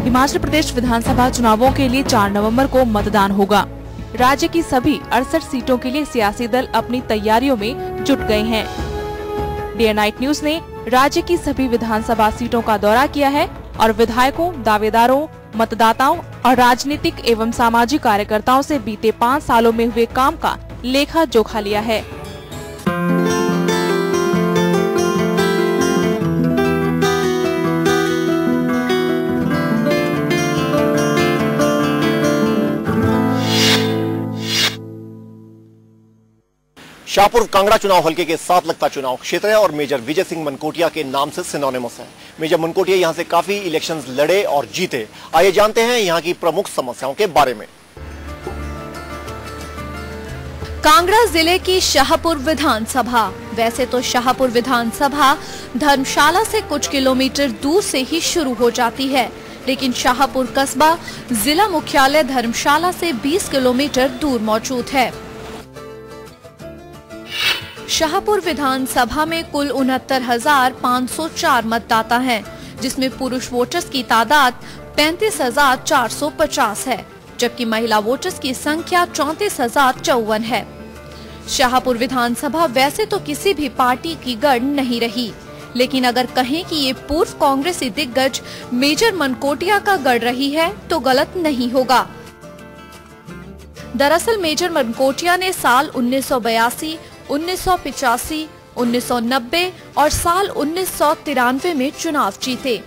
हिमाचल प्रदेश विधानसभा चुनावों के लिए 4 नवंबर को मतदान होगा। राज्य की सभी 68 सीटों के लिए सियासी दल अपनी तैयारियों में जुट गए हैं। डे नाइट न्यूज ने राज्य की सभी विधानसभा सीटों का दौरा किया है और विधायकों, दावेदारों, मतदाताओं और राजनीतिक एवं सामाजिक कार्यकर्ताओं से बीते 5 सालों में हुए काम का लेखा जोखा लिया है। शाहपुर कांगड़ा चुनाव हलके के साथ लगता चुनाव क्षेत्र है और मेजर विजय सिंह मनकोटिया के नाम से सिनोनिमस है। मेजर मनकोटिया यहां से काफी इलेक्शंस लड़े और जीते। आइए जानते हैं यहां की प्रमुख समस्याओं के बारे में। कांगड़ा जिले की शाहपुर विधानसभा। वैसे तो शाहपुर विधानसभा धर्मशाला से कुछ किलोमीटर दूर से ही शुरू हो जाती है, लेकिन शाहपुर कस्बा जिला मुख्यालय धर्मशाला से 20 किलोमीटर दूर मौजूद है। शाहपुर विधानसभा में कुल 69,504 मतदाता हैं, जिसमें पुरुष वोटर्स की तादाद 35,450 है, जबकि महिला वोटर्स की संख्या 34,054 है। शाहपुर विधानसभा वैसे तो किसी भी पार्टी की गढ़ नहीं रही, लेकिन अगर कहें कि ये पूर्व कांग्रेसी दिग्गज मेजर मनकोटिया का गढ़ रही है तो गलत नहीं होगा। दरअसल मेजर मनकोटिया ने साल 1982, 1985, 1990 और साल 1993 में चुनाव जीते,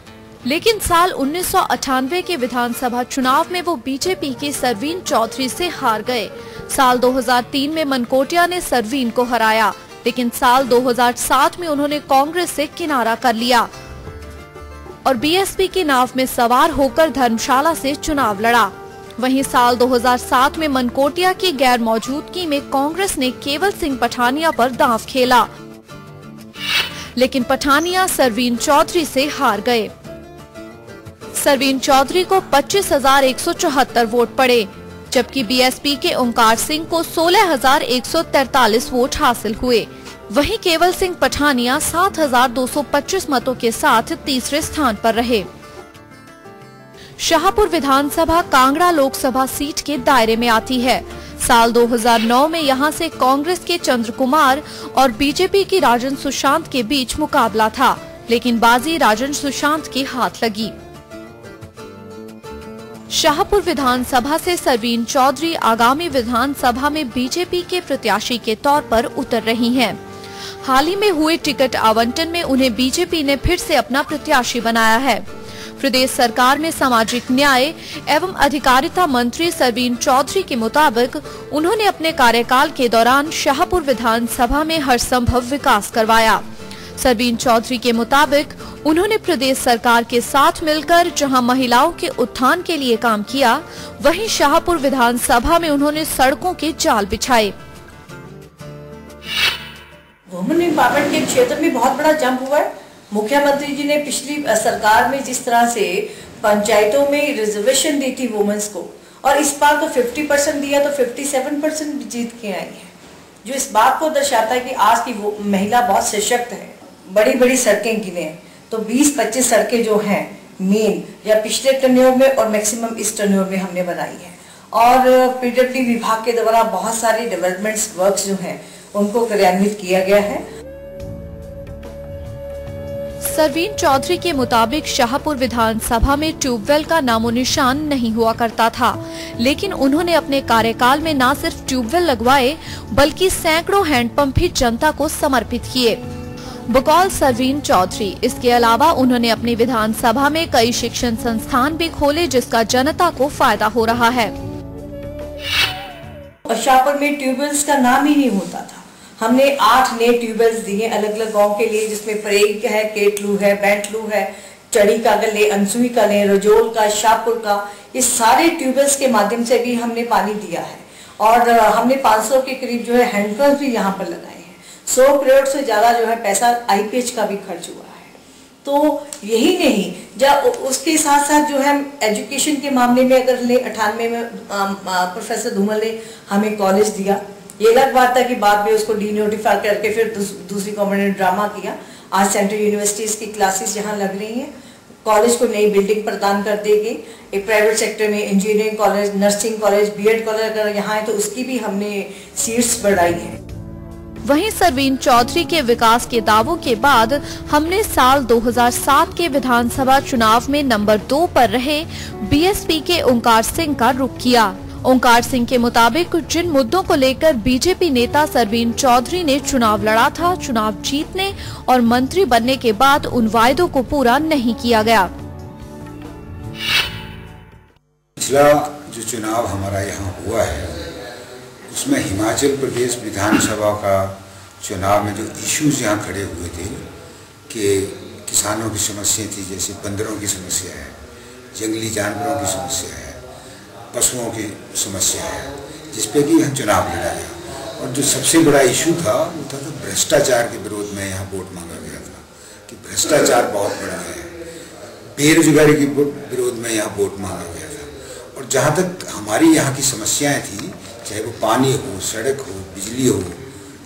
लेकिन साल 1998 के विधानसभा चुनाव में वो बीजेपी के सरवीन चौधरी से हार गए। साल 2003 में मनकोटिया ने सरवीन को हराया, लेकिन साल 2007 में उन्होंने कांग्रेस से किनारा कर लिया और बीएसपी की नाव में सवार होकर धर्मशाला से चुनाव लड़ा। वहीं साल 2007 में मनकोटिया की गैर मौजूदगी में कांग्रेस ने केवल सिंह पठानिया पर दांव खेला, लेकिन पठानिया सरवीन चौधरी से हार गए। सरवीन चौधरी को 25,174 वोट पड़े, जबकि बीएसपी के ओंकार सिंह को 16,143 वोट हासिल हुए। वहीं केवल सिंह पठानिया 7,225 मतों के साथ तीसरे स्थान पर रहे। शाहपुर विधानसभा कांगड़ा लोकसभा सीट के दायरे में आती है। साल 2009 में यहां से कांग्रेस के चंद्र कुमार और बीजेपी की राजन सुशांत के बीच मुकाबला था, लेकिन बाजी राजन सुशांत के हाथ लगी। शाहपुर विधानसभा से सरवीन चौधरी आगामी विधानसभा में बीजेपी के प्रत्याशी के तौर पर उतर रही हैं। हाल ही में हुए टिकट आवंटन में उन्हें बीजेपी ने फिर से अपना प्रत्याशी बनाया है। प्रदेश सरकार में सामाजिक न्याय एवं अधिकारिता मंत्री सरवीन चौधरी के मुताबिक उन्होंने अपने कार्यकाल के दौरान शाहपुर विधानसभा में हर संभव विकास करवाया। सरवीन चौधरी के मुताबिक उन्होंने प्रदेश सरकार के साथ मिलकर जहां महिलाओं के उत्थान के लिए काम किया, वहीं शाहपुर विधानसभा में उन्होंने सड़कों के जाल बिछाए। वुमेन एम्पावरमेंट के क्षेत्र में बहुत बड़ा जंप हुआ है। मुख्यमंत्री जी ने पिछली सरकार में जिस तरह से पंचायतों में रिजर्वेशन दी थी वुमेन्स को, और इस बार तो 50% दिया तो 57% जीत के आई है, जो इस बात को दर्शाता है कि आज की वो महिला बहुत सशक्त है। बड़ी बड़ी सड़कें गिने तो 20-25 सड़कें जो हैं मेन या पिछले टर्न्योर में और मैक्सिमम इस टर्न्योर में हमने बनाई है, और पीडब्ल्यूडी विभाग के द्वारा बहुत सारे डेवलपमेंट्स वर्क्स जो हैं उनको कार्यान्वित किया गया है। सरवीन चौधरी के मुताबिक शाहपुर विधानसभा में ट्यूबवेल का नामो निशान नहीं हुआ करता था, लेकिन उन्होंने अपने कार्यकाल में न सिर्फ ट्यूबवेल लगवाए बल्कि सैकड़ों हैंडपंप भी जनता को समर्पित किए। बकौल सरवीन चौधरी इसके अलावा उन्होंने अपनी विधानसभा में कई शिक्षण संस्थान भी खोले, जिसका जनता को फायदा हो रहा है। शाहपुर में ट्यूबवेल्स का नाम ही नहीं होता था। हमने 8 नए ट्यूबवेल्स दिए अलग अलग गांव के लिए, जिसमें परेग है, केटलू है, बैंटलू है, चड़ी का ले, अनसुई का ले, रजोल का, शाहपुर का, इस सारे ट्यूबवेल्स के माध्यम से भी हमने पानी दिया है। और हमने 500 के करीब जो है हैंडपंप भी यहाँ पर लगाए हैं। 100 करोड़ से ज्यादा जो है पैसा आईपीएच का भी खर्च हुआ है। तो यही नहीं, जब उसके साथ साथ जो है एजुकेशन के मामले में अगर ले 98 में प्रोफेसर धूमल ने हमें कॉलेज दिया। ये अलग बात था कि बाद में उसको डीनोटिफाई करके फिर दूसरी गवर्नमेंट ने ड्रामा किया। आज सेंट्रल यूनिवर्सिटीज की क्लासेस यहाँ लग रही हैं। कॉलेज को नई बिल्डिंग प्रदान कर देगी। एक प्राइवेट सेक्टर में engineering college, nursing college, BEd college अगर यहाँ है तो उसकी भी हमने सीट्स बढ़ाई है। वहीं सरवीन चौधरी के विकास के दावों के बाद हमने साल 2007 के विधानसभा चुनाव में नंबर 2 पर रहे बीएसपी के ओंकार सिंह का रुख किया। ओंकार सिंह के मुताबिक जिन मुद्दों को लेकर बीजेपी नेता सरवीन चौधरी ने चुनाव लड़ा था, चुनाव जीतने और मंत्री बनने के बाद उन वायदों को पूरा नहीं किया गया। पिछला जो चुनाव हमारा यहाँ हुआ है उसमें हिमाचल प्रदेश विधानसभा का चुनाव में जो इश्यूज यहाँ खड़े हुए थे कि किसानों की समस्या थी, जैसे बंदरों की समस्या है, जंगली जानवरों की समस्या है, पशुओं की समस्या है, जिसपे कि यहाँ चुनाव लड़ा गया। और जो सबसे बड़ा इशू था वो था तो भ्रष्टाचार के विरोध में यहाँ वोट मांगा गया था कि भ्रष्टाचार बहुत बढ़ गया है। बेरोजगारी के विरोध में यहाँ वोट मांगा गया था। और जहाँ तक हमारी यहाँ की समस्याएं थी, चाहे वो पानी हो, सड़क हो, बिजली हो,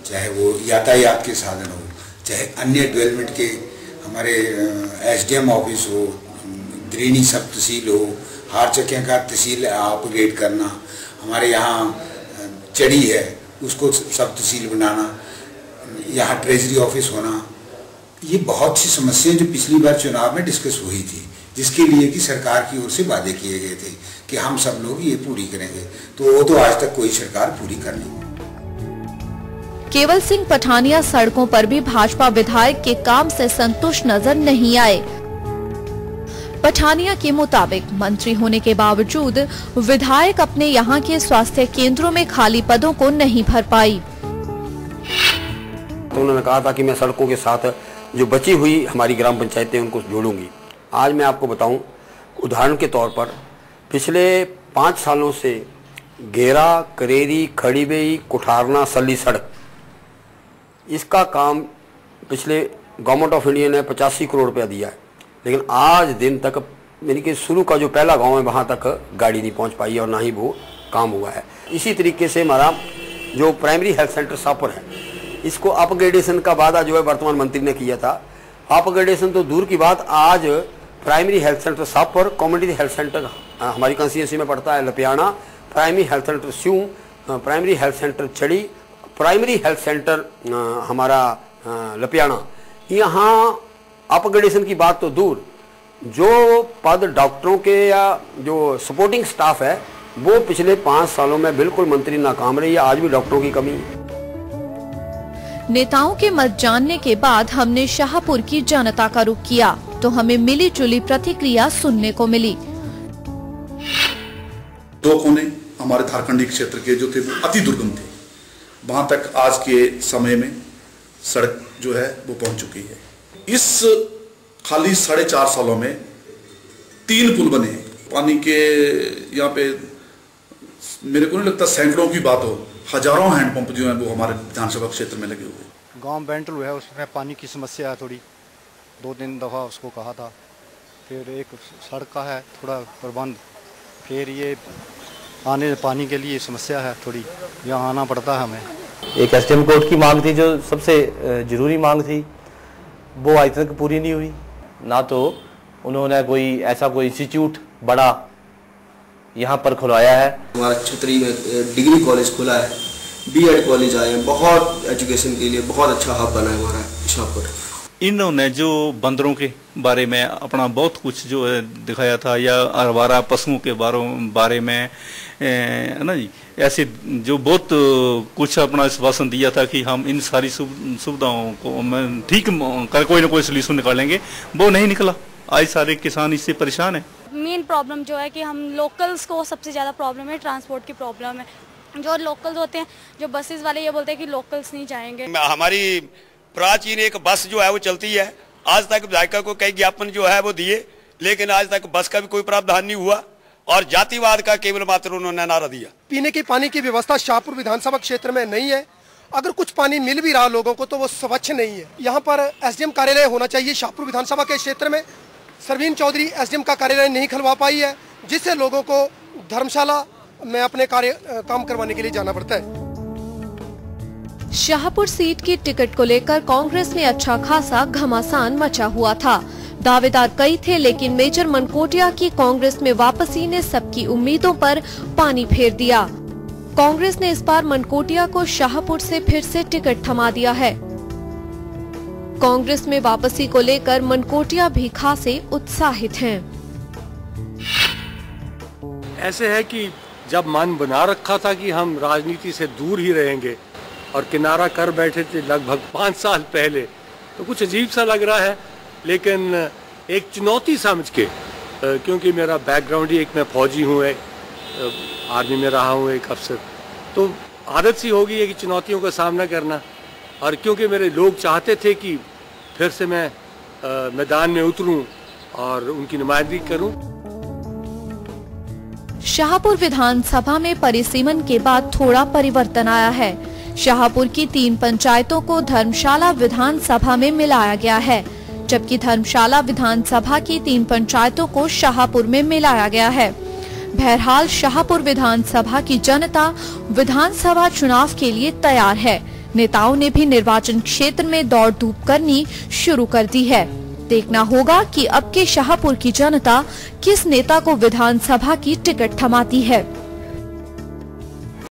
चाहे वो यातायात के साधन हो, चाहे अन्य डेवलपमेंट के हमारे एसडीएम ऑफिस हो, ग्रीनी सब तहसील हो, हार चकिया का तहसील अपग्रेड करना, हमारे यहाँ चड़ी है उसको सब तहसील बनाना, यहाँ ट्रेजरी ऑफिस होना, ये बहुत सी समस्याएं जो पिछली बार चुनाव में डिस्कस हुई थी, जिसके लिए कि सरकार की ओर से वादे किए गए थे कि हम सब लोग ये पूरी करेंगे, तो वो तो आज तक कोई सरकार पूरी कर नहीं। केवल सिंह पठानिया सड़कों पर भी भाजपा विधायक के काम से संतुष्ट नजर नहीं आए। पठानिया के मुताबिक मंत्री होने के बावजूद विधायक अपने यहाँ के स्वास्थ्य केंद्रों में खाली पदों को नहीं भर पाई। तो उन्होंने कहा था कि मैं सड़कों के साथ जो बची हुई हमारी ग्राम पंचायतें उनको जोड़ूंगी। आज मैं आपको बताऊं, उदाहरण के तौर पर पिछले 5 सालों से घेरा, करेरी, खड़ीबेई, कुठारना, सली सड़क, इसका काम पिछले गवर्नमेंट ऑफ इंडिया ने 85 करोड़ रुपया दिया है, लेकिन आज दिन तक यानी कि शुरू का जो पहला गांव है वहां तक गाड़ी नहीं पहुंच पाई और ना ही वो काम हुआ है। इसी तरीके से हमारा जो प्राइमरी हेल्थ सेंटर शाहपुर है, इसको अपग्रेडेशन का वादा जो है वर्तमान मंत्री ने किया था। अपग्रेडेशन तो दूर की बात, आज primary health centre Shahpur, community health centre हमारी कंस्टिट्यूंसी में पड़ता है Lapiyana, primary health centre Syun, primary health centre Chadi, primary health centre हमारा लपियाना, यहाँ अपग्रेडेशन की बात तो दूर, जो पद डॉक्टरों के या जो सपोर्टिंग स्टाफ है वो पिछले 5 सालों में बिल्कुल मंत्री नाकाम रही है। आज भी डॉक्टरों की कमी है। नेताओं के मत जानने के बाद हमने शाहपुर की जनता का रुख किया तो हमें मिली जुली प्रतिक्रिया सुनने को मिली। 2 कोने हमारे झारखंडी क्षेत्र के जो थे वो अति दुर्गम थे, वहां तक आज के समय में सड़क जो है वो पहुंच चुकी है। इस खाली 4.5 सालों में 3 पुल बने हैं। पानी के यहाँ पे मेरे को नहीं लगता सैकड़ों की बात हो, हजारों हैंडपंप जो हैं वो हमारे विधानसभा क्षेत्र में लगे हुए हैं। गांव बेंटलू है, उसमें पानी की समस्या है थोड़ी, 2-3 दफ़ा उसको कहा था। फिर एक सड़क का है थोड़ा प्रबंध, फिर ये आने पानी के लिए समस्या है थोड़ी, यहाँ आना पड़ता है हमें। एक एसडीएम कोर्ट की मांग थी जो सबसे जरूरी मांग थी, वो आज तक पूरी नहीं हुई। ना तो उन्होंने कोई इंस्टीट्यूट बड़ा यहाँ पर खुलवाया है। हमारा छतरी में डिग्री कॉलेज खुला है, बीएड कॉलेज आए हैं, बहुत एजुकेशन के लिए बहुत अच्छा हब बना है हमारा शाहपुर। इन्होंने जो बंदरों के बारे में अपना बहुत कुछ जो है दिखाया था, या आवारा पशुओं के बारे में ना जी, ऐसे जो बहुत कुछ अपना आश्वासन दिया था कि हम इन सारी सुविधाओं को ठीक कर कोई ना कोई सोल्यूशन निकालेंगे, वो नहीं निकला। आज सारे किसान इससे परेशान है। मेन प्रॉब्लम जो है कि हम लोकल्स को सबसे ज़्यादा प्रॉब्लम है, ट्रांसपोर्ट की प्रॉब्लम है। जो लोकल्स होते हैं, जो बसेस वाले ये बोलते हैं कि लोकल्स नहीं जाएंगे। हमारी प्राचीन एक बस जो है वो चलती है, आज तक विधायक को कई ज्ञापन जो है वो दिए, लेकिन आज तक बस का भी कोई प्रावधान नहीं हुआ और जातिवाद का केवल मात्र उन्होंने नारा दिया। पीने की पानी की व्यवस्था शाहपुर विधानसभा क्षेत्र में नहीं है। अगर कुछ पानी मिल भी रहा लोगों को तो वो स्वच्छ नहीं है। यहाँ पर एसडीएम कार्यालय होना चाहिए शाहपुर विधानसभा के क्षेत्र में। सरवीन चौधरी एसडीएम का कार्यालय नहीं खुलवा पाई है, जिससे लोगों को धर्मशाला में अपने काम करवाने के लिए जाना पड़ता है। शाहपुर सीट की टिकट को लेकर कांग्रेस में अच्छा खासा घमासान मचा हुआ था। दावेदार कई थे, लेकिन मेजर मनकोटिया की कांग्रेस में वापसी ने सबकी उम्मीदों पर पानी फेर दिया। कांग्रेस ने इस बार मनकोटिया को शाहपुर से फिर से टिकट थमा दिया है। कांग्रेस में वापसी को लेकर मनकोटिया भी खासे उत्साहित हैं। ऐसे है कि जब मन बना रखा था कि हम राजनीति से दूर ही रहेंगे और किनारा कर बैठे थे लगभग 5 साल पहले, तो कुछ अजीब सा लग रहा है, लेकिन एक चुनौती समझ के, क्योंकि मेरा बैकग्राउंड ही एक मैं फौजी हूँ, आर्मी में रहा हूँ, एक अफसर, तो आदत सी हो गई है कि चुनौतियों का सामना करना। और क्योंकि मेरे लोग चाहते थे कि फिर से मैं मैदान में उतरूं और उनकी नुमाइंदगी करूं। शाहपुर विधानसभा में परिसीमन के बाद थोड़ा परिवर्तन आया है। शाहपुर की 3 पंचायतों को धर्मशाला विधानसभा में मिलाया गया है, जबकि धर्मशाला विधानसभा की 3 पंचायतों को शाहपुर में मिलाया गया है। बहरहाल शाहपुर विधानसभा की जनता विधानसभा चुनाव के लिए तैयार है। नेताओं ने भी निर्वाचन क्षेत्र में दौड़ धूप करनी शुरू कर दी है। देखना होगा कि अब के शाहपुर की जनता किस नेता को विधानसभा की टिकट थमाती है।